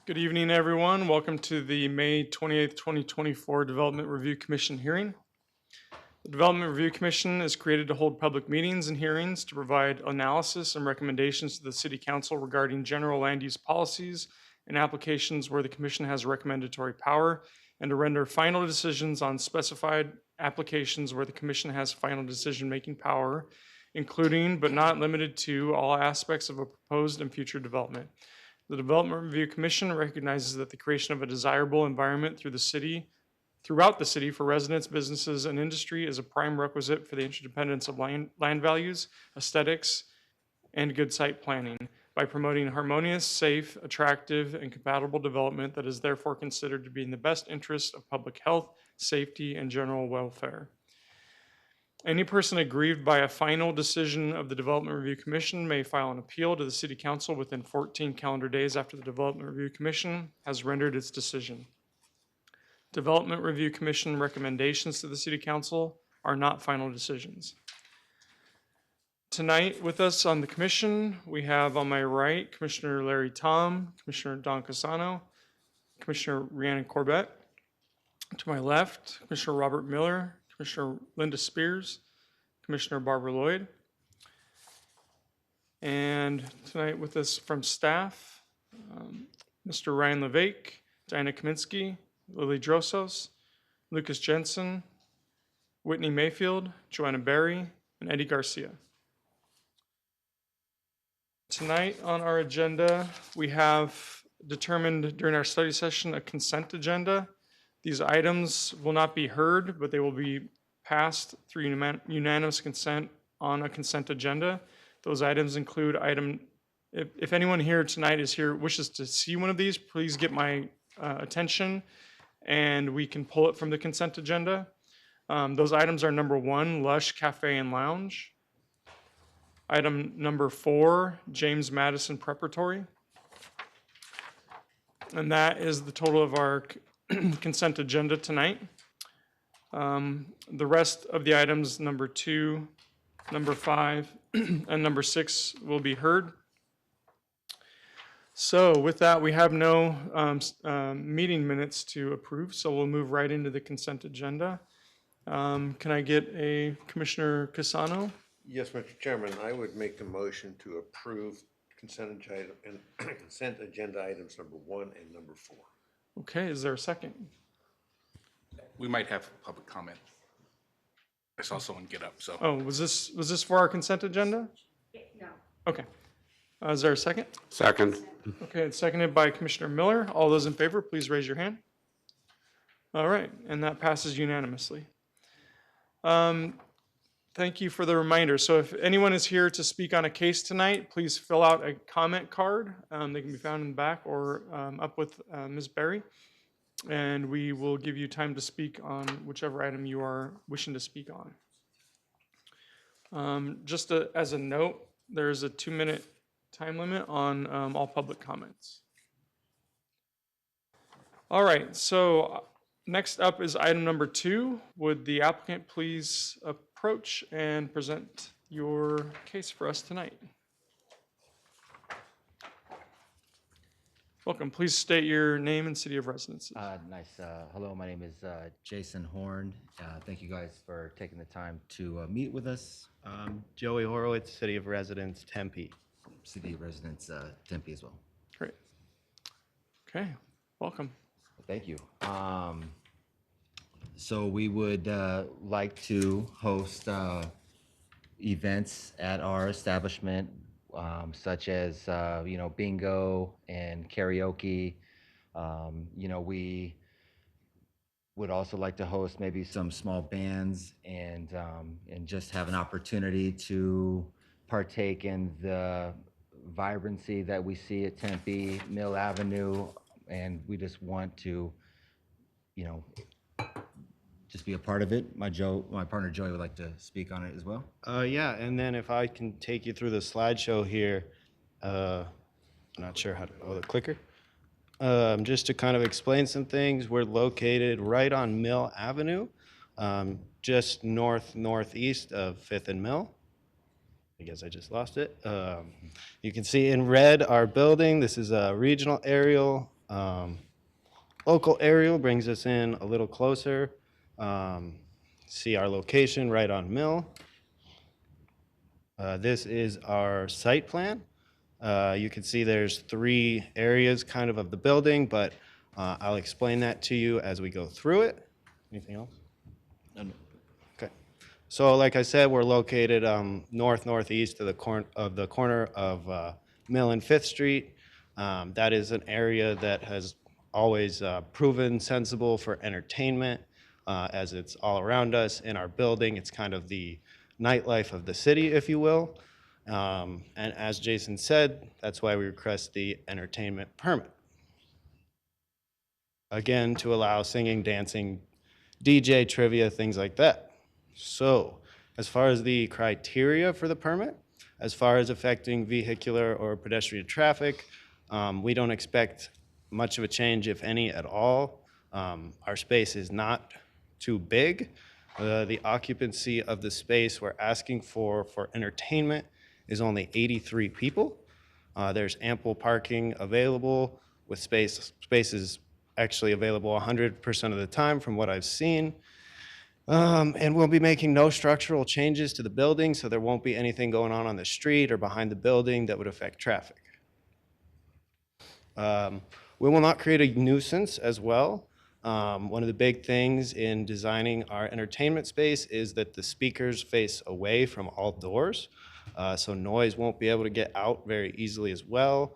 Good evening, everyone. Welcome to the May 28th, 2024 Development Review Commission hearing. The Development Review Commission is created to hold public meetings and hearings to provide analysis and recommendations to the City Council regarding general land use policies and applications where the Commission has recommendatory power, and to render final decisions on specified applications where the Commission has final decision-making power, including but not limited to all aspects of a proposed and future development. The Development Review Commission recognizes that the creation of a desirable environment throughout the city for residents, businesses, and industry is a prime requisite for the interdependence of land values, aesthetics, and good site planning by promoting harmonious, safe, attractive, and compatible development that is therefore considered to be in the best interest of public health, safety, and general welfare. Any person aggrieved by a final decision of the Development Review Commission may file an appeal to the City Council within 14 calendar days after the Development Review Commission has rendered its decision. Development Review Commission recommendations to the City Council are not final decisions. Tonight with us on the commission, we have on my right Commissioner Larry Tom, Commissioner Don Casano, Commissioner Rhiannon Corbett. To my left, Commissioner Robert Miller, Commissioner Linda Spears, Commissioner Barbara Lloyd. And tonight with us from staff, Mr. Ryan Levake, Diana Kaminsky, Lily Drosos, Lucas Jensen, Whitney Mayfield, Joanna Berry, and Eddie Garcia. Tonight on our agenda, we have determined during our study session a consent agenda. These items will not be heard, but they will be passed through unanimous consent on a consent agenda. Those items include if anyone here tonight wishes to see one of these, please get my attention and we can pull it from the consent agenda. Those items are number 1, Lush Cafe and Lounge. Item number 4, James Madison Preparatory. And that is the total of our consent agenda tonight. The rest of the items, number 2, number 5, and number 6 will be heard. So with that, we have no meeting minutes to approve, so we'll move right into the consent agenda. Can I get a Commissioner Casano? Yes, Mr. Chairman, I would make a motion to approve consent agenda items number 1 and number 4. Okay, is there a second? We might have public comment. I saw someone get up, so. Oh, was this for our consent agenda? No. Okay. Is there a second? Second. Okay, it's seconded by Commissioner Miller. All those in favor, please raise your hand. All right, and that passes unanimously. Thank you for the reminder. So if anyone is here to speak on a case tonight, please fill out a comment card. They can be found in the back or up with Ms. Berry. And we will give you time to speak on whichever item you are wishing to speak on. Just as a note, there is a 2-minute time limit on all public comments. All right, so next up is item number 2. Would the applicant please approach and present your case for us tonight? Welcome. Please state your name and city of residence. Nice. Hello, my name is Jason Horn. Thank you guys for taking the time to meet with us. Joey Horowitz, City of Residence, Tempe. City of Residence, Tempe as well. Great. Okay, welcome. Thank you. So we would like to host events at our establishment, such as bingo and karaoke. We would also like to host maybe some small bands and just have an opportunity to partake in the vibrancy that we see at Tempe, Mill Avenue, and we just want to, just be a part of it. My partner Joey would like to speak on it as well. Yeah, and then if I can take you through the slideshow here, I'm not sure how to, the clicker. Just to kind of explain some things, we're located right on Mill Avenue, just northeast of 5th and Mill. I guess I just lost it. You can see in red our building. This is a regional aerial Local aerial brings us in a little closer. See our location right on Mill. This is our site plan. You can see there's 3 areas kind of the building, but I'll explain that to you as we go through it. Anything else? Okay. So like I said, we're located northeast of the corner of Mill and Fifth Street. That is an area that has always proven sensible for entertainment, as it's all around us in our building. It's kind of the nightlife of the city, if you will. And as Jason said, that's why we request the entertainment permit. Again, to allow singing, dancing, DJ, trivia, things like that. So, as far as the criteria for the permit, as far as affecting vehicular or pedestrian traffic, we don't expect much of a change, if any, at all. Our space is not too big. The occupancy of the space we're asking for entertainment is only 83 people. There's ample parking available with spaces actually available 100% of the time from what I've seen. And we'll be making no structural changes to the building, so there won't be anything going on the street or behind the building that would affect traffic. We will not create a nuisance as well. One of the big things in designing our entertainment space is that the speakers face away from all doors, so noise won't be able to get out very easily as well.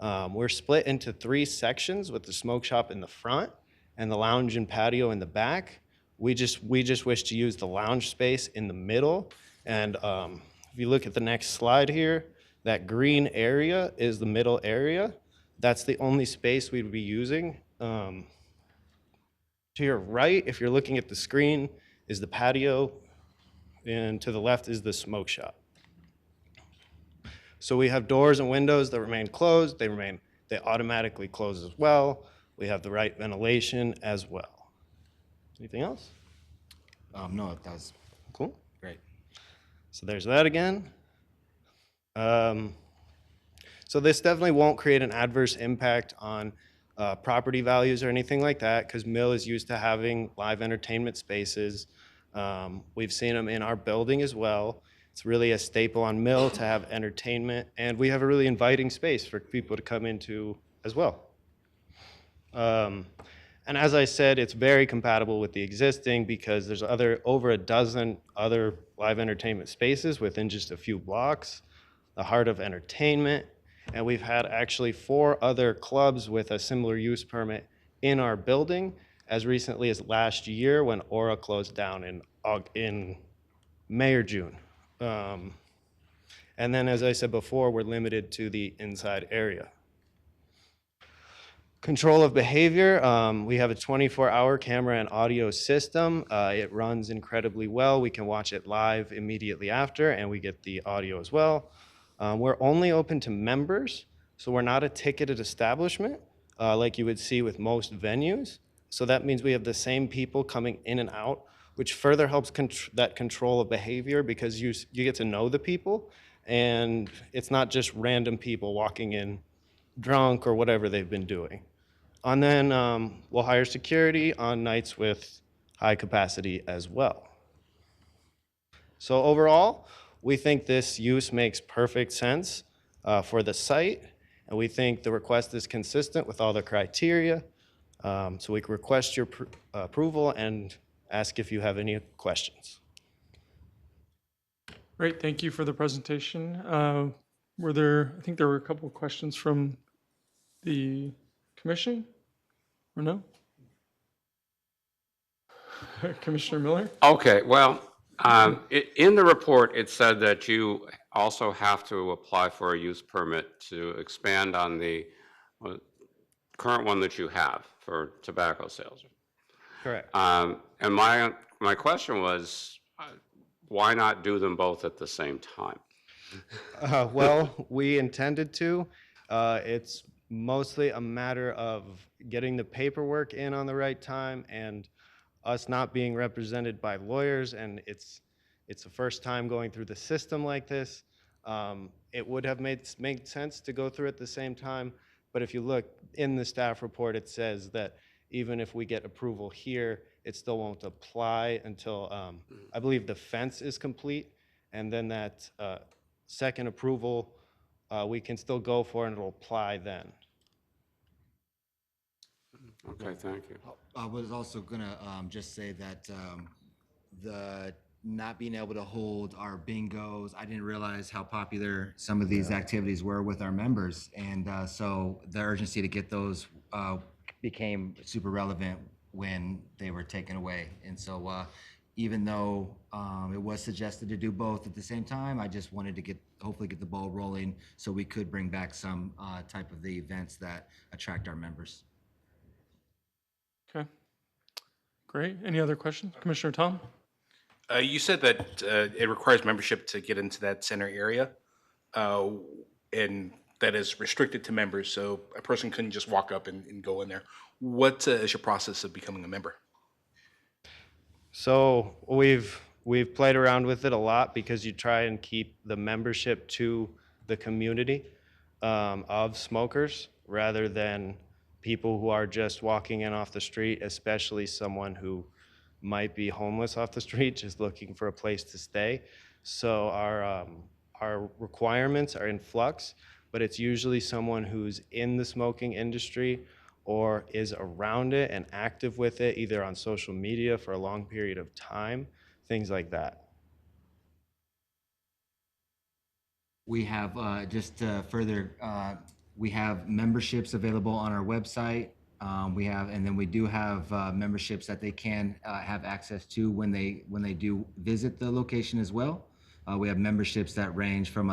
We're split into 3 sections with the smoke shop in the front and the lounge and patio in the back. We just wish to use the lounge space in the middle. And if you look at the next slide here, that green area is the middle area. That's the only space we'd be using. To your right, if you're looking at the screen, is the patio, and to the left is the smoke shop. So we have doors and windows that remain closed. They automatically close as well. We have the right ventilation as well. Anything else? No, that was Cool. great. So there's that again. So this definitely won't create an adverse impact on property values or anything like that, because Mill is used to having live entertainment spaces. We've seen them in our building as well. It's really a staple on Mill to have entertainment, and we have a really inviting space for people to come into as well. And as I said, it's very compatible with the existing because there's over a dozen other live entertainment spaces within just a few blocks, the heart of entertainment. And we've had actually 4 other clubs with a similar use permit in our building as recently as last year when Aura closed down in May or June. And then, as I said before, we're limited to the inside area. Control of behavior, we have a 24-hour camera and audio system. It runs incredibly well. We can watch it live immediately after, and we get the audio as well. We're only open to members, so we're not a ticketed establishment like you would see with most venues. So that means we have the same people coming in and out, which further helps that control of behavior because you get to know the people, and it's not just random people walking in drunk or whatever they've been doing. And then we'll hire security on nights with high capacity as well. So overall, we think this use makes perfect sense for the site, and we think the request is consistent with all the criteria. So we request your approval and ask if you have any questions. Great, thank you for the presentation. I think there were a couple of questions from the commission, or no? Commissioner Miller? Okay, well, in the report, it said that you also have to apply for a use permit to expand on the current one that you have for tobacco sales. Correct. And my question was, why not do them both at the same time? Well, we intended to. It's mostly a matter of getting the paperwork in on the right time and us not being represented by lawyers, and it's the first time going through the system like this. It would have made sense to go through at the same time, But if you look in the staff report, it says that even if we get approval here, it still won't apply until, I believe the fence is complete. And then that second approval, we can still go for and it'll apply then. Okay, thank you. I was also gonna just say that the not being able to hold our bingos, I didn't realize how popular some of these activities were with our members. And so the urgency to get those became super relevant when they were taken away. And so even though it was suggested to do both at the same time, I just wanted to hopefully get the ball rolling so we could bring back some type of the events that attract our members. Okay. Great. Any other questions? Commissioner Tom? You said that it requires membership to get into that center area, and that is restricted to members, so a person couldn't just walk up and go in there. What is your process of becoming a member? So we've played around with it a lot because you try and keep the membership to the community of smokers rather than people who are just walking in off the street, especially someone who might be homeless off the street, just looking for a place to stay. So our requirements are in flux, but it's usually someone who's in the smoking industry or is around it and active with it, either on social media for a long period of time, things like that. We have, further, we have memberships available on our website. And then we do have memberships that they can have access to when they do visit the location as well. We have memberships that range from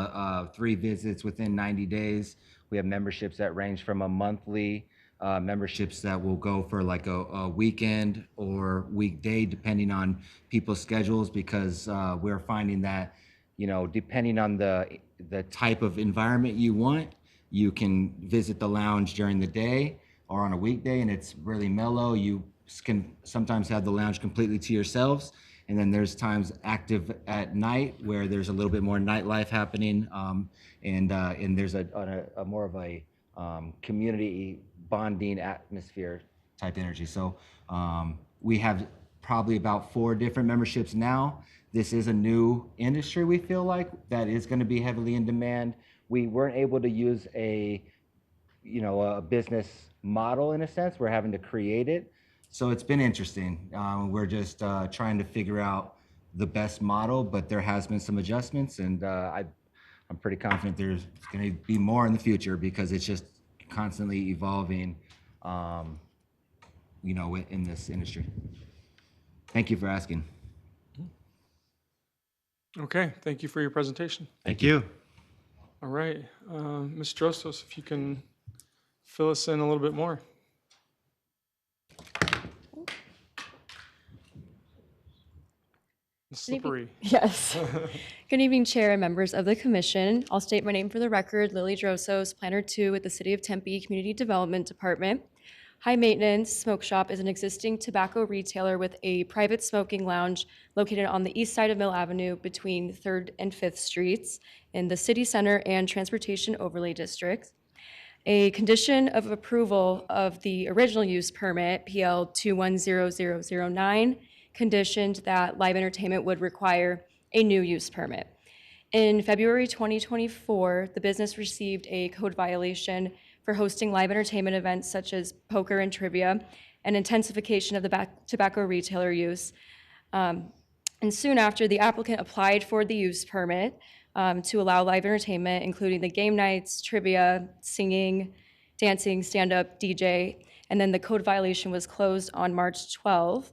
3 visits within 90 days. We have memberships that range from a monthly, memberships that will go for like a weekend or weekday, depending on people's schedules, because we're finding that, depending on the type of environment you want, you can visit the lounge during the day or on a weekday and it's really mellow. You can sometimes have the lounge completely to yourselves. And then there's times active at night where there's a little bit more nightlife happening. And there's a more of a community bonding atmosphere type energy. So we have probably about 4 different memberships now. This is a new industry, we feel like, that is going to be heavily in demand. We weren't able to use a business model in a sense. We're having to create it. So it's been interesting. We're just trying to figure out the best model, but there has been some adjustments, and I'm pretty confident there's going to be more in the future because it's just constantly evolving, in this industry. Thank you for asking. Okay, thank you for your presentation. Thank you. All right, Ms. Drostos, if you can fill us in a little bit more. Slippery. Yes. Good evening, Chair and members of the Commission. I'll state my name for the record, Lily Drosos, Planner 2 with the City of Tempe Community Development Department. High Maintenance Smoke Shop is an existing tobacco retailer with a private smoking lounge located on the east side of Mill Avenue between 3rd and 5th Streets in the City Center and Transportation Overlay District. A condition of approval of the original use permit, PL 210009, conditioned that live entertainment would require a new use permit. In February 2024, the business received a code violation for hosting live entertainment events such as poker and trivia, and intensification of the tobacco retailer use. And soon after, the applicant applied for the use permit to allow live entertainment, including the game nights, trivia, singing, dancing, stand-up, DJ, and then the code violation was closed on March 12th.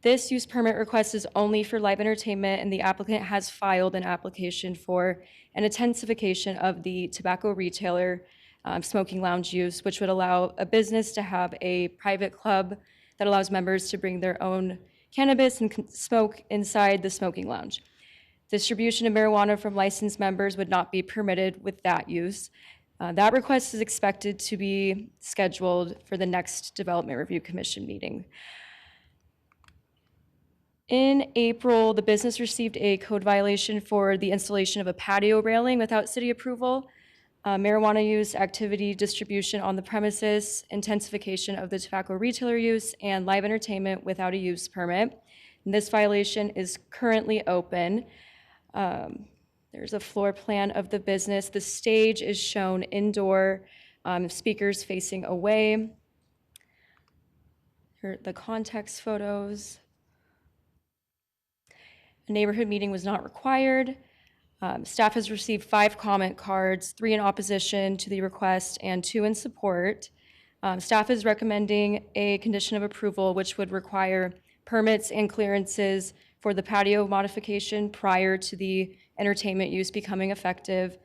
This use permit request is only for live entertainment, and the applicant has filed an application for an intensification of the tobacco retailer smoking lounge use, which would allow a business to have a private club that allows members to bring their own cannabis and smoke inside the smoking lounge. Distribution of marijuana from licensed members would not be permitted with that use. That request is expected to be scheduled for the next Development Review Commission meeting. In April, the business received a code violation for the installation of a patio railing without city approval. marijuana use, activity, distribution on the premises, intensification of the tobacco retailer use, and live entertainment without a use permit. And this violation is currently open. There's a floor plan of the business. The stage is shown indoor, speakers facing away. Here are the context photos. A neighborhood meeting was not required. Staff has received 5 comment cards, 3 in opposition to the request and 2 in support. Staff is recommending a condition of approval which would require permits and clearances for the patio modification prior to the entertainment use becoming effective.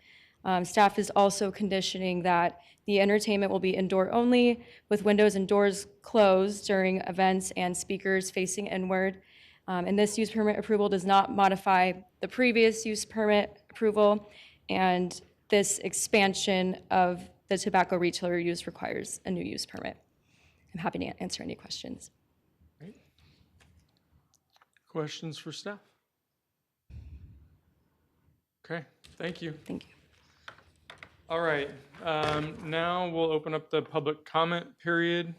Staff is also conditioning that the entertainment will be indoor only, with windows and doors closed during events and speakers facing inward. And this use permit approval does not modify the previous use permit approval, and this expansion of the tobacco retailer use requires a new use permit. I'm happy to answer any questions. Questions for staff? Okay, thank you. Thank you. All right, now we'll open up the public comment period.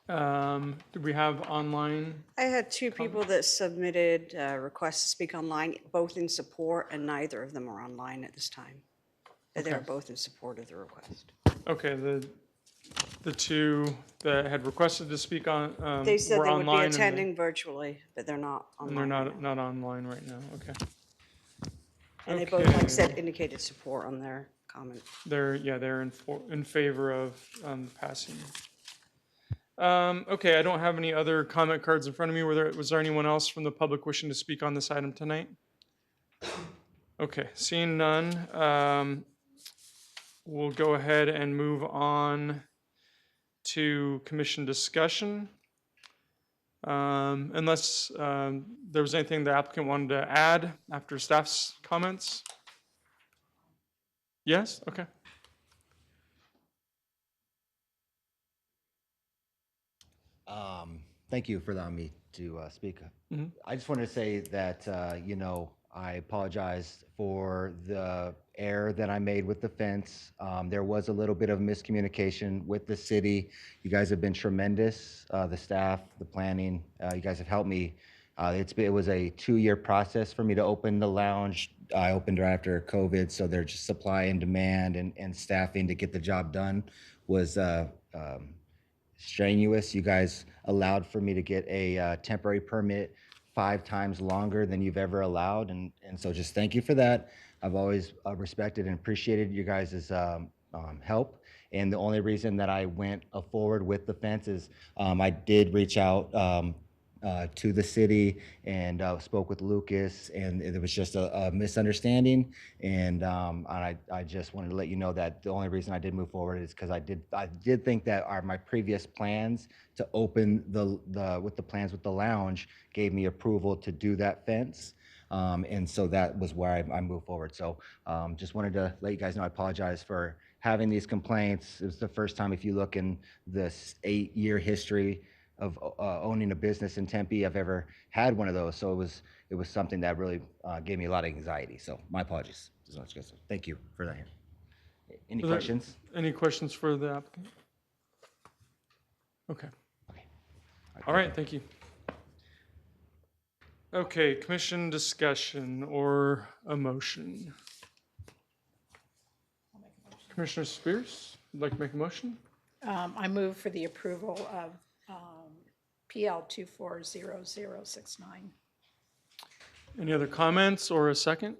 Do we have online? I had 2 people that submitted requests to speak online, both in support, and neither of them are online at this time. But they're Okay. both in support of the request. Okay, the 2 that had requested to speak on, They said were they would be online and attending virtually, but they're not and online. they're right now. not online right now, okay. And they both, like I Okay. said, indicated support on their comment. They're in favor of passing. Okay, I don't have any other comment cards in front of me. Was there anyone else from the public wishing to speak on this item tonight? Okay, seeing none, we'll go ahead and move on to commission discussion. Unless there was anything the applicant wanted to add after staff's comments? Yes, okay. Thank you for allowing me to speak. Mhm. I just wanted to say that, I apologize for the error that I made with the fence. There was a little bit of miscommunication with the city. You guys have been tremendous, the staff, the planning. You guys have helped me. It was a 2-year process for me to open the lounge. I opened right after COVID, so there's just supply and demand and staffing to get the job done was strenuous. You guys allowed for me to get a temporary permit 5 times longer than you've ever allowed, and so just thank you for that. I've always respected and appreciated you guys' help, and the only reason that I went forward with the fence is I did reach out to the city and spoke with Lucas, and it was just a misunderstanding. And I just wanted to let you know that the only reason I did move forward is because I did think that my previous plans to open with the plans with the lounge gave me approval to do that fence. And so that was where I moved forward. So just wanted to let you guys know I apologize for having these complaints. It was the first time, if you look in this 8-year history of owning a business in Tempe, I've ever had one of those. So it was something that really gave me a lot of anxiety. So my apologies. Thank you for that. Any Was there questions? Any questions for the applicant? Okay. Okay. All right, thank you. Okay, commission discussion or a motion. Commissioner Spears, would like to make a motion? I move for the approval of PL 240069. Any other comments or a second?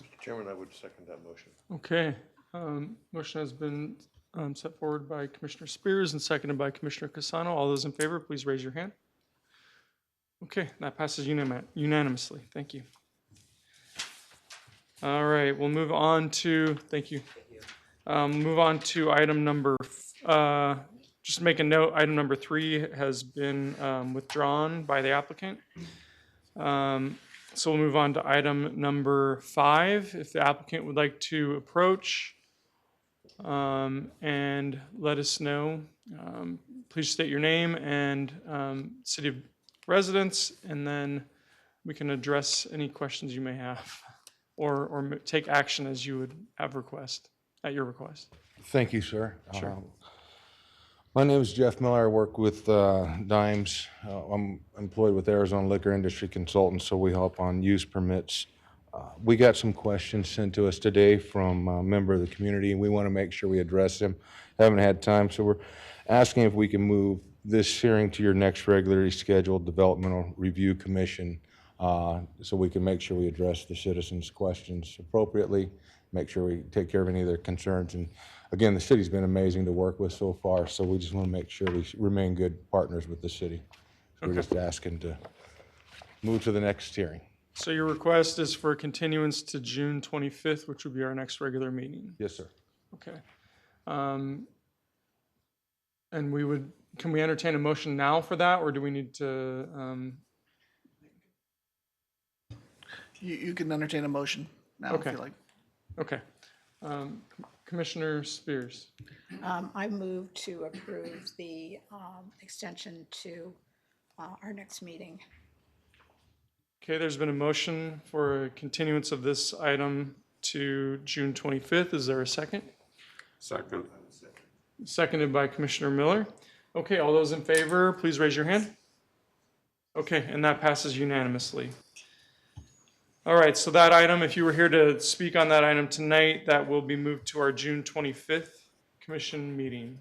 Mr. Chairman, I would second that motion. Okay, motion has been set forward by Commissioner Spears and seconded by Commissioner Casano. All those in favor, please raise your hand. Okay, that passes unanimously. Thank you. All right, we'll move on to, thank you. Move on to item number, just make a note, item number 3 has been withdrawn by the applicant. So we'll move on to item number 5. If the applicant would like to approach and let us know, please state your name and city of residence, and then we can address any questions you may have or take action as you would have request, at your request. Thank you, sir. Sure. My name is Jeff Miller. I work with Dimes. I'm employed with Arizona Liquor Industry Consultants, so we help on use permits. We got some questions sent to us today from a member of the community, and we want to make sure we address them. Haven't had time, so we're asking if we can move this hearing to your next regularly scheduled Developmental Review Commission, so we can make sure we address the citizens' questions appropriately, make sure we take care of any of their concerns. And again, the city's been amazing to work with so far, so we just want to make sure we remain good partners with the city. So we're just asking to move to the next hearing. So your request is for a continuance to June 25th, which would be our next regular meeting. Yes, sir. Okay. And can we entertain a motion now for that, or do we need to, You can entertain a motion now if Okay. you like. okay. Commissioner Spears, I move to approve the extension to our next meeting. okay, there's been a motion for a continuance of this item to June 25th. Is there a second? Second. Seconded by Commissioner Miller. Okay, all those in favor, please raise your hand. Okay, and that passes unanimously. All right, so that item, if you were here to speak on that item tonight, that will be moved to our June 25th commission meeting.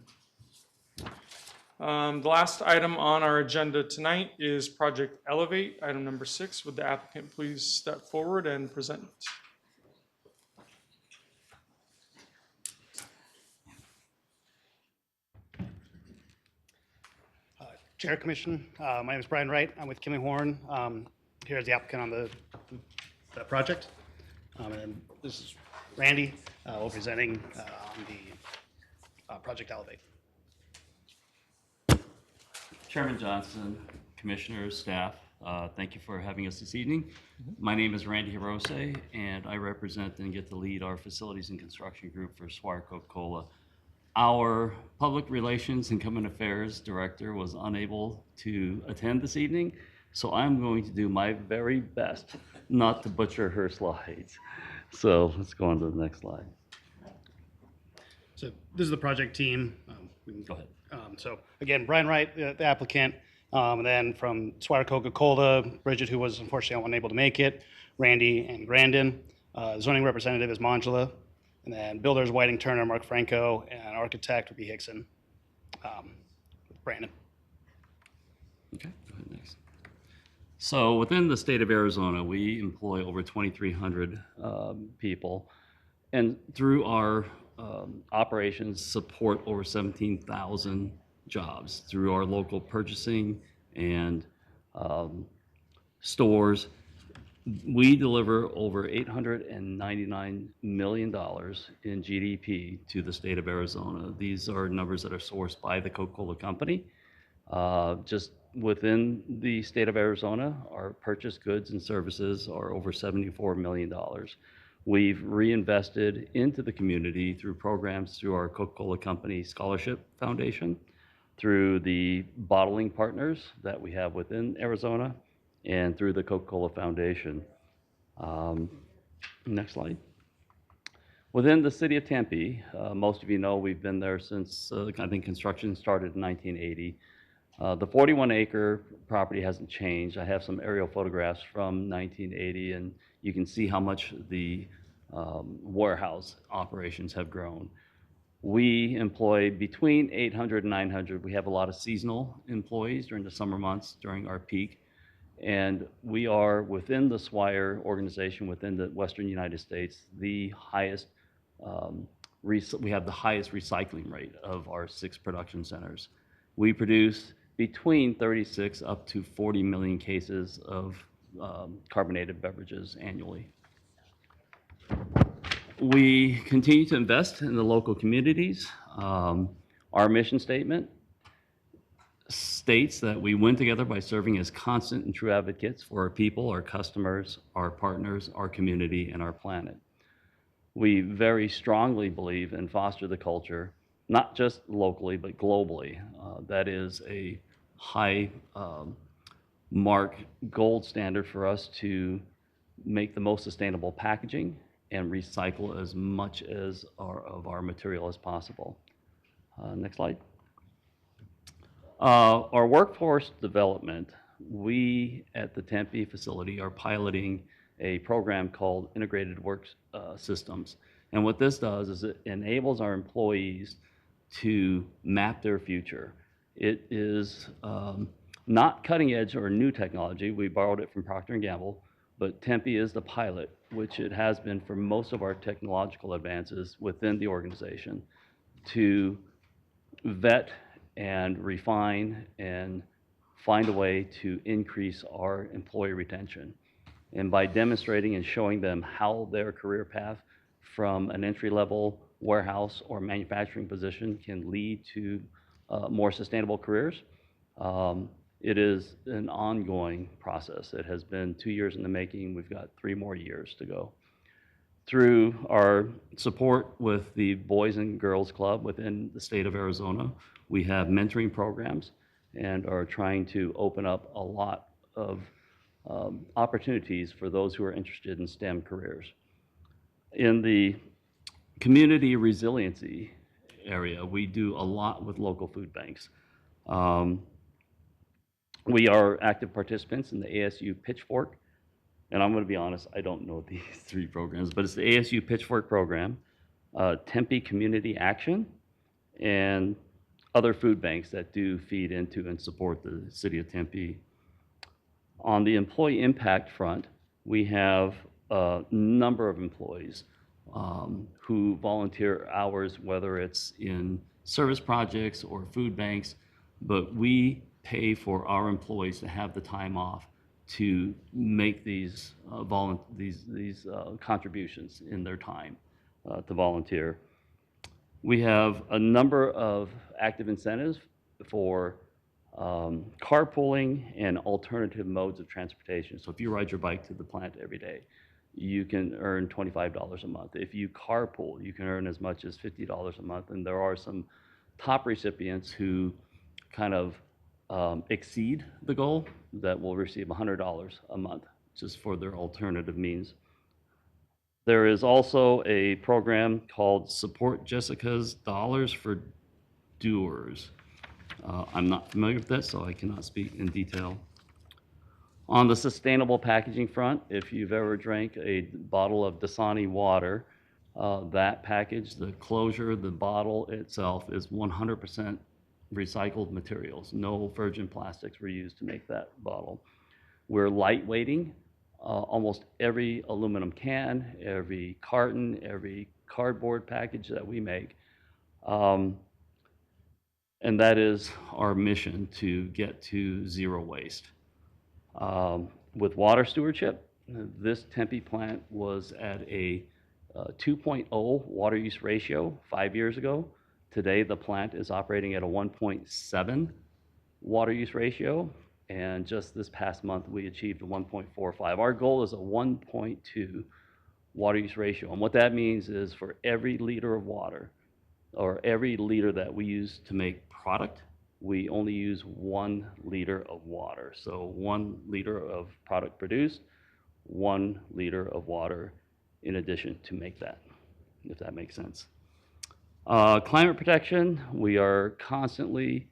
The last item on our agenda tonight is Project Elevate, item number 6. Would the applicant please step forward and present? Chair Commission, my name is Brian Wright. I'm with Kimley Horn, here as the applicant on the project. And this is Randy, presenting on the Project Elevate. Chairman Johnson, Commissioners, staff, thank you for having us this evening. My name is Randy Hirose, and I represent and get to lead our Facilities and Construction Group for Swire Coca-Cola. Our Public Relations and Government Affairs Director was unable to attend this evening, so I'm going to do my very best not to butcher her slides. So let's go on to the next slide. So this is the project team. We can Go ahead. So again, Brian Wright, the applicant, and then from Swire Coca-Cola, Bridget, who was unfortunately unable to make it, Randy and Grandin. Zoning representative is Mangela, and then builders Whiting Turner, Mark Franco, and architect would be Hickson, Brandon. Okay, go ahead next. So within the state of Arizona, we employ over 2,300 people, and through our operations support over 17,000 jobs through our local purchasing and stores. We deliver over $899 million in GDP to the state of Arizona. These are numbers that are sourced by the Coca-Cola Company. Just within the state of Arizona, our purchased goods and services are over $74 million. We've reinvested into the community through programs through our Coca-Cola Company Scholarship Foundation, through the bottling partners that we have within Arizona, and through the Coca-Cola Foundation. Next slide. Within the city of Tempe, most of you know we've been there since, I think construction started in 1980. The 41-acre property hasn't changed. I have some aerial photographs from 1980, and you can see how much the warehouse operations have grown. We employ between 800 and 900. We have a lot of seasonal employees during the summer months, during our peak. And we are, within the Swire organization, within the Western United States, the highest, we have the highest recycling rate of our 6 production centers. We produce between 36 up to 40 million cases of carbonated beverages annually. We continue to invest in the local communities. Our mission statement states that we win together by serving as constant and true advocates for our people, our customers, our partners, our community, and our planet. We very strongly believe and foster the culture, not just locally, but globally. That is a high mark gold standard for us to make the most sustainable packaging, and recycle as much as of our material as possible. Next slide. Our workforce development, we at the Tempe facility are piloting a program called Integrated Work Systems. And what this does is it enables our employees to map their future. It is not cutting edge or new technology. We borrowed it from Procter & Gamble, but Tempe is the pilot, which it has been for most of our technological advances within the organization, to vet and refine and find a way to increase our employee retention. And by demonstrating and showing them how their career path from an entry-level warehouse or manufacturing position can lead to more sustainable careers, it is an ongoing process. It has been 2 years in the making. We've got 3 more years to go. Through our support with the Boys and Girls Club within the state of Arizona, we have mentoring programs and are trying to open up a lot of opportunities for those who are interested in STEM careers. In the community resiliency area, we do a lot with local food banks. We are active participants in the ASU Pitchfork, and I'm going to be honest, I don't know these 3 programs, but it's the ASU Pitchfork program, Tempe Community Action, and other food banks that do feed into and support the city of Tempe. On the employee impact front, we have a number of employees who volunteer hours, whether it's in service projects or food banks, but we pay for our employees to have the time off to make these contributions in their time to volunteer. We have a number of active incentives for carpooling and alternative modes of transportation. So if you ride your bike to the plant every day, you can earn $25 a month. If you carpool, you can earn as much as $50 a month. And there are some top recipients who kind of exceed the goal that will receive $100 a month just for their alternative means. There is also a program called Support Jessica's Dollars for Doers. I'm not familiar with this, so I cannot speak in detail. On the sustainable packaging front, if you've ever drank a bottle of Dasani water, that package, the closure, the bottle itself is 100% recycled materials. No virgin plastics were used to make that bottle. We're lightweighting almost every aluminum can, every carton, every cardboard package that we make. And that is our mission, to get to zero waste. With water stewardship, this Tempe plant was at a 2.0 water use ratio 5 years ago. Today, the plant is operating at a 1.7 water use ratio, and just this past month, we achieved a 1.45. Our goal is a 1.2 water use ratio, and what that means is for every liter of water, or every liter that we use to make product, we only use 1 liter of water. So 1 liter of product produced, 1 liter of water in addition to make that, if that makes sense. Climate protection, we are constantly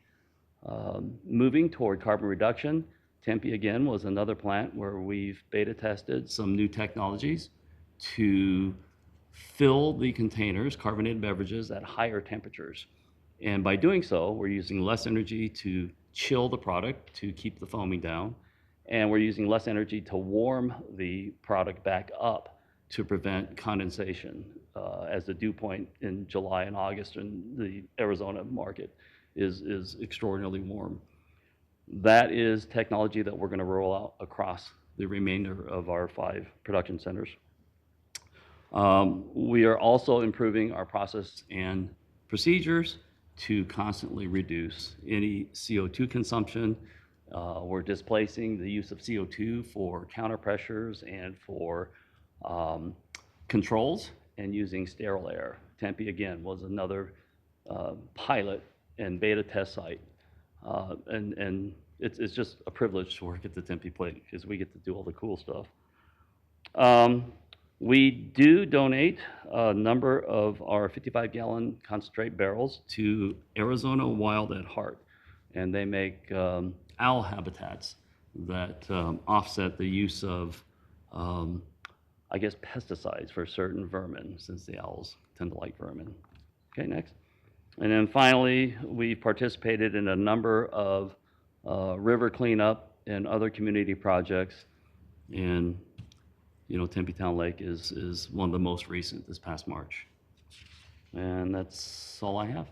moving toward carbon reduction. Tempe, again, was another plant where we've beta tested some new technologies to fill the containers, carbonated beverages, at higher temperatures. And by doing so, we're using less energy to chill the product to keep the foaming down, and we're using less energy to warm the product back up to prevent condensation, as the dew point in July and August in the Arizona market is extraordinarily warm. That is technology that we're going to roll out across the remainder of our 5 production centers. We are also improving our process and procedures to constantly reduce any CO2 consumption. We're displacing the use of CO2 for counter pressures and for controls, and using sterile air. Tempe, again, was another pilot and beta test site. And it's just a privilege to work at the Tempe plant because we get to do all the cool stuff. We do donate a number of our 55-gallon concentrate barrels to Arizona Wild at Heart, and they make owl habitats that offset the use of, I guess, pesticides for certain vermin, since the owls tend to like vermin. Okay, next. And then finally, we participated in a number of river cleanup and other community projects. And, you know, Tempe Town Lake is one of the most recent this past March. And that's all I have.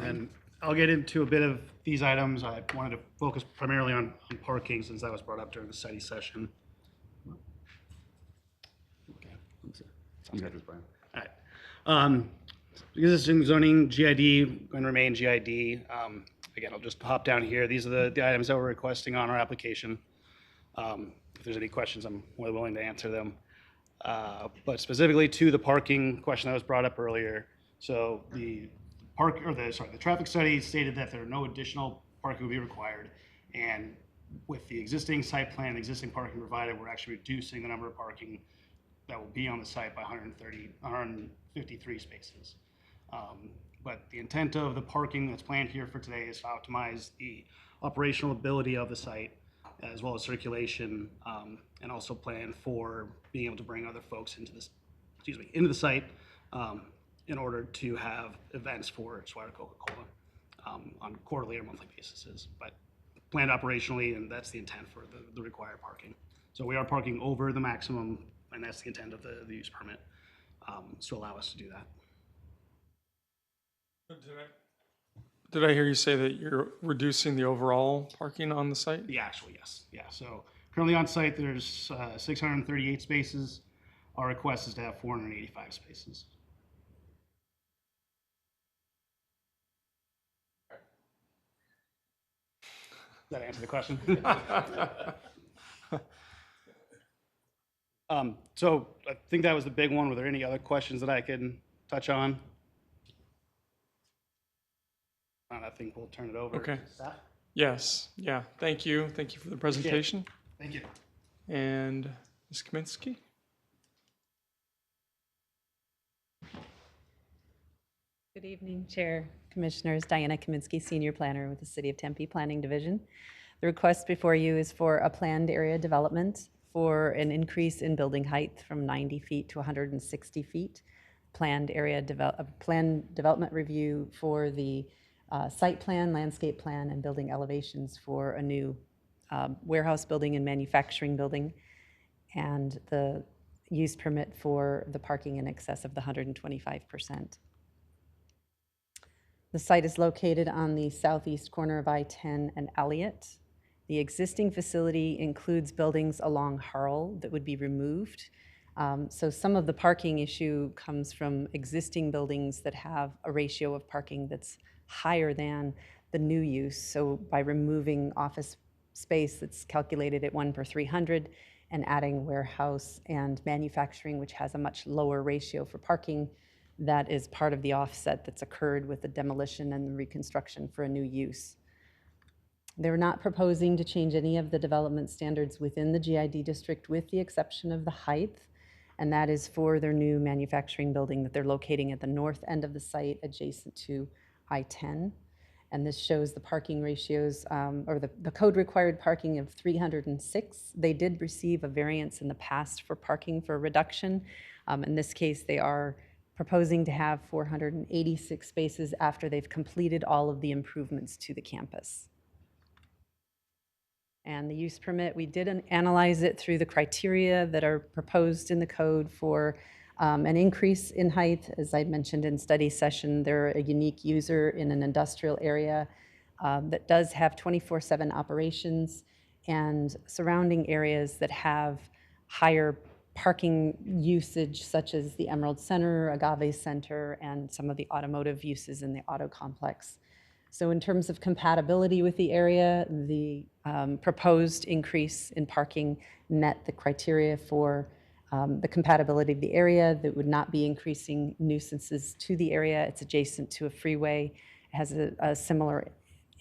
And I'll get into a bit of these items. I wanted to focus primarily on parking since that was brought up during the study session. Okay. You got this, Brian. All right. Existing zoning, GID, going to remain GID. Again, I'll just hop down here. These are the items that we're requesting on our application. If there's any questions, I'm more than willing to answer them. But specifically to the parking question that was brought up earlier. So the traffic study stated that there are no additional parking will be required. And with the existing site plan, and existing parking provided, we're actually reducing the number of parking that will be on the site by 153 spaces. But the intent of the parking that's planned here for today is to optimize the operational ability of the site as well as circulation, and also plan for being able to bring other folks into the site in order to have events for Swire Coca-Cola on quarterly or monthly basis. But planned operationally, and that's the intent for the required parking. So we are parking over the maximum, and that's the intent of the use permit, to allow us to do that. Did I hear you say that you're reducing the overall parking on the site? The actual, yes. Yeah, so currently on site, there's 638 spaces. Our request is to have 485 spaces. Does that answer the question? So I think that was the big one. Were there any other questions that I can touch on? I think we'll turn it over Okay. to staff. Yes, yeah, thank you. Thank you for the presentation. Thank you. And Ms. Kaminsky? Good evening, Chair, Commissioners. Diana Kaminsky, Senior Planner with the City of Tempe Planning Division. The request before you is for a planned area development for an increase in building height from 90 feet to 160 feet. Planned development review for the site plan, landscape plan, and building elevations for a new warehouse building and manufacturing building, and the use permit for the parking in excess of the 125%. The site is located on the southeast corner of I-10 and Elliott. The existing facility includes buildings along Harl that would be removed. So some of the parking issue comes from existing buildings that have a ratio of parking that's higher than the new use. So by removing office space that's calculated at 1 per 300 and adding warehouse and manufacturing, which has a much lower ratio for parking, that is part of the offset that's occurred with the demolition and the reconstruction for a new use. They're not proposing to change any of the development standards within the GID district with the exception of the height, and that is for their new manufacturing building that they're locating at the north end of the site adjacent to I-10. And this shows the parking ratios, or the code required parking of 306. They did receive a variance in the past for parking for a reduction. In this case, they are proposing to have 486 spaces after they've completed all of the improvements to the campus. And the use permit, we did analyze it through the criteria that are proposed in the code for an increase in height. As I mentioned in study session, they're a unique user in an industrial area that does have 24/7 operations and surrounding areas that have higher parking usage, such as the Emerald Center, Agave Center, and some of the automotive uses in the auto complex. So in terms of compatibility with the area, the proposed increase in parking met the criteria for the compatibility of the area. That would not be increasing nuisances to the area. It's adjacent to a freeway. It has a similar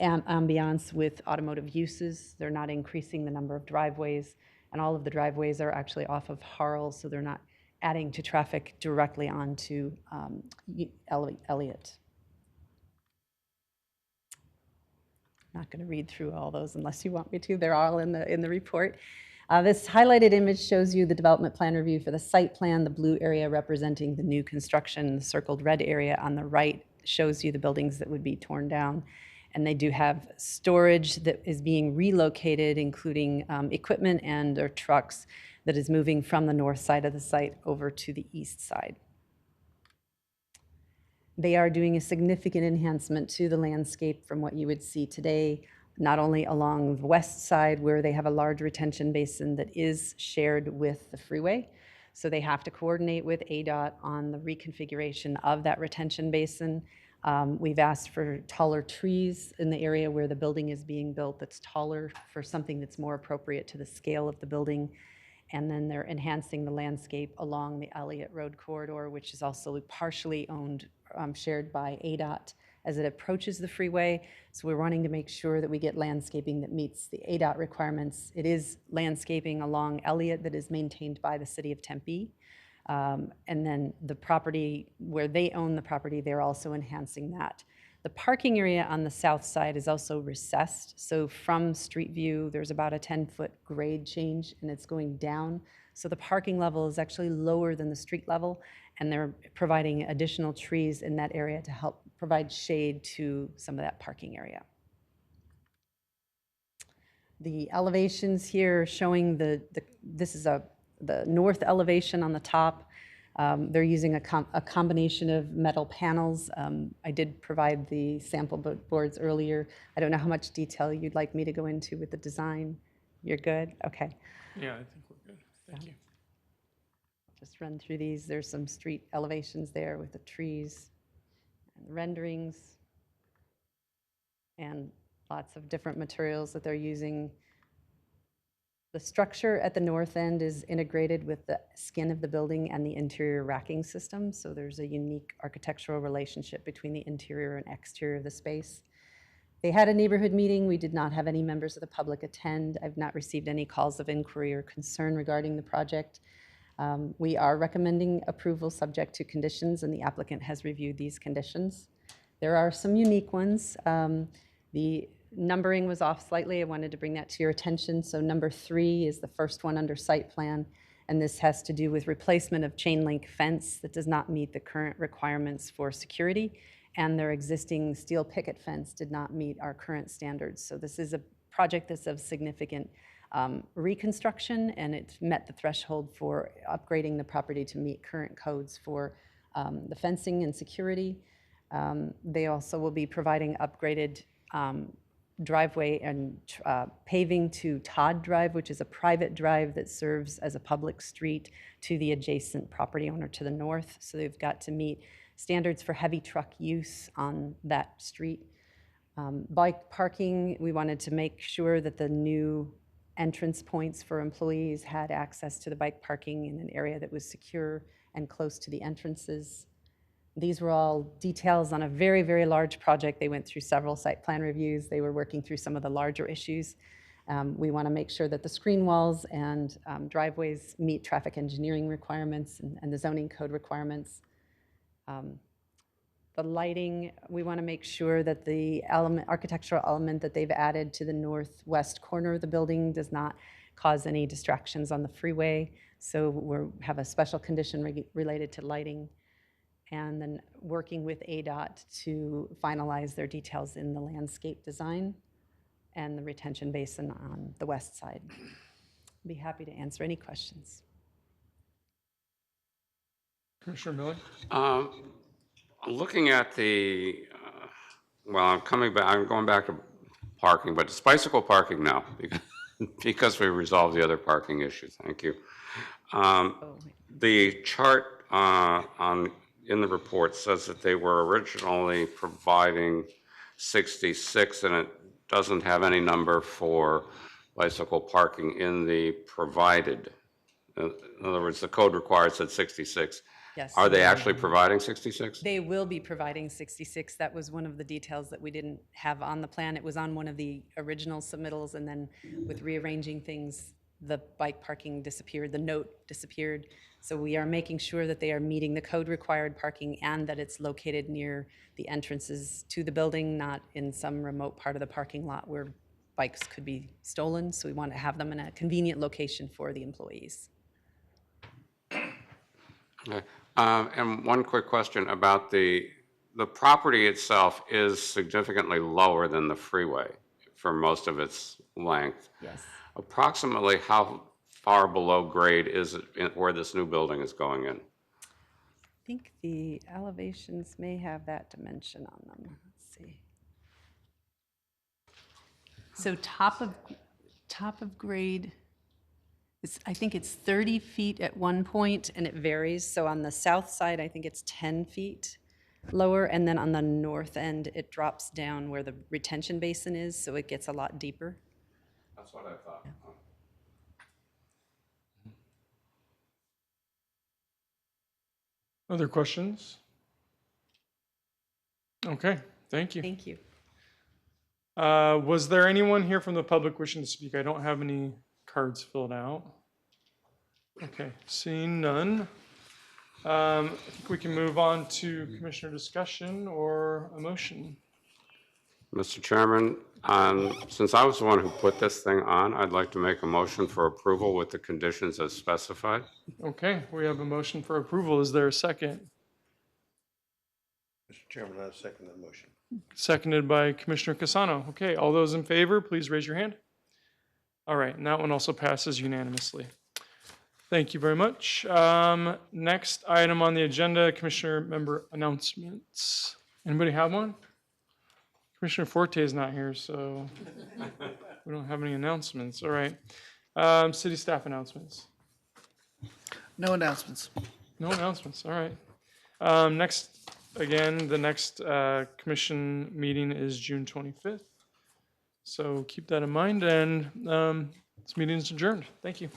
ambiance with automotive uses. They're not increasing the number of driveways, And all of the driveways are actually off of Harl, so they're not adding to traffic directly onto Elliott. Not going to read through all those unless you want me to. They're all in the report. This highlighted image shows you the development plan review for the site plan, the blue area representing the new construction, the circled red area on the right shows you the buildings that would be torn down. And they do have storage that is being relocated, including equipment and or trucks that is moving from the north side of the site over to the east side. They are doing a significant enhancement to the landscape from what you would see today, not only along the west side where they have a large retention basin that is shared with the freeway. So they have to coordinate with ADOT on the reconfiguration of that retention basin. We've asked for taller trees in the area where the building is being built that's taller for something that's more appropriate to the scale of the building. And then they're enhancing the landscape along the Elliott Road corridor, which is also partially owned, shared by ADOT as it approaches the freeway. So we're wanting to make sure that we get landscaping that meets the ADOT requirements. It is landscaping along Elliott that is maintained by the city of Tempe. And then the property where they own the property, they're also enhancing that. The parking area on the south side is also recessed. So from street view, there's about a 10-foot grade change and it's going down. So the parking level is actually lower than the street level, and they're providing additional trees in that area to help provide shade to some of that parking area. The elevations here showing this is the north elevation on the top. They're using a combination of metal panels. I did provide the sample boards earlier. I don't know how much detail you'd like me to go into with the design. You're good? Okay. Yeah, I think we're good. Thank you. Just run through these. There's some street elevations there with the trees and renderings and lots of different materials that they're using. The structure at the north end is integrated with the skin of the building and the interior racking system. So there's a unique architectural relationship between the interior and exterior of the space. They had a neighborhood meeting. We did not have any members of the public attend. I've not received any calls of inquiry or concern regarding the project. We are recommending approval subject to conditions, and the applicant has reviewed these conditions. There are some unique ones. The numbering was off slightly. I wanted to bring that to your attention. So number 3 is the first one under site plan, and this has to do with replacement of chain link fence that does not meet the current requirements for security, and their existing steel picket fence did not meet our current standards. So this is a project that's of significant reconstruction, and it met the threshold for upgrading the property to meet current codes for the fencing and security. They also will be providing upgraded driveway and paving to Todd Drive, which is a private drive that serves as a public street to the adjacent property owner to the north. So they've got to meet standards for heavy truck use on that street. Bike parking, we wanted to make sure that the new entrance points for employees had access to the bike parking in an area that was secure and close to the entrances. These were all details on a very, very large project. They went through several site plan reviews. They were working through some of the larger issues. We want to make sure that the screen walls and driveways meet traffic engineering requirements and the zoning code requirements. The lighting, we want to make sure that the architectural element that they've added to the northwest corner of the building does not cause any distractions on the freeway. So we have a special condition related to lighting. And then working with ADOT to finalize their details in the landscape design and the retention basin on the west side. Be happy to answer any questions. Commissioner Miller? Looking at the, well, I'm going back to parking, but it's bicycle parking now because we resolved the other parking issues. Thank you. The chart in the report says that they were originally providing 66, and it doesn't have any number for bicycle parking in the provided. In other words, the code requires that 66. Yes. Are they actually providing 66? They will be providing 66. That was one of the details that we didn't have on the plan. It was on one of the original submittals, and then with rearranging things, the bike parking disappeared, the note disappeared. So we are making sure that they are meeting the code required parking and that it's located near the entrances to the building, not in some remote part of the parking lot where bikes could be stolen. So we want to have them in a convenient location for the employees. Okay. And one quick question about the property itself is significantly lower than the freeway for most of its length. Yes. Approximately how far below grade is it where this new building is going in? I think the elevations may have that dimension on them. Let's see. So top of grade, I think it's 30 feet at one point, and it varies. So on the south side, I think it's 10 feet lower, and then on the north end, it drops down where the retention basin is, so it gets a lot deeper. That's what I thought. Other questions? Okay, thank you. Thank you. Was there anyone here from the public wishing to speak? I don't have any cards filled out. Okay, seeing none. I think we can move on to commissioner discussion or a motion. Mr. Chairman, since I was the one who put this thing on, I'd like to make a motion for approval with the conditions as specified. Okay, we have a motion for approval. Is there a second? Mr. Chairman, I second that motion. Seconded by Commissioner Casano. Okay, all those in favor, please raise your hand. All right, and that one also passes unanimously. Thank you very much. Next item on the agenda, Commissioner member announcements. Anybody have one? Commissioner Forte is not here, so we don't have any announcements. All right. City staff announcements. No announcements. No announcements. All right. Next, again, the next commission meeting is June 25th. So keep that in mind, and this meeting is adjourned. Thank you.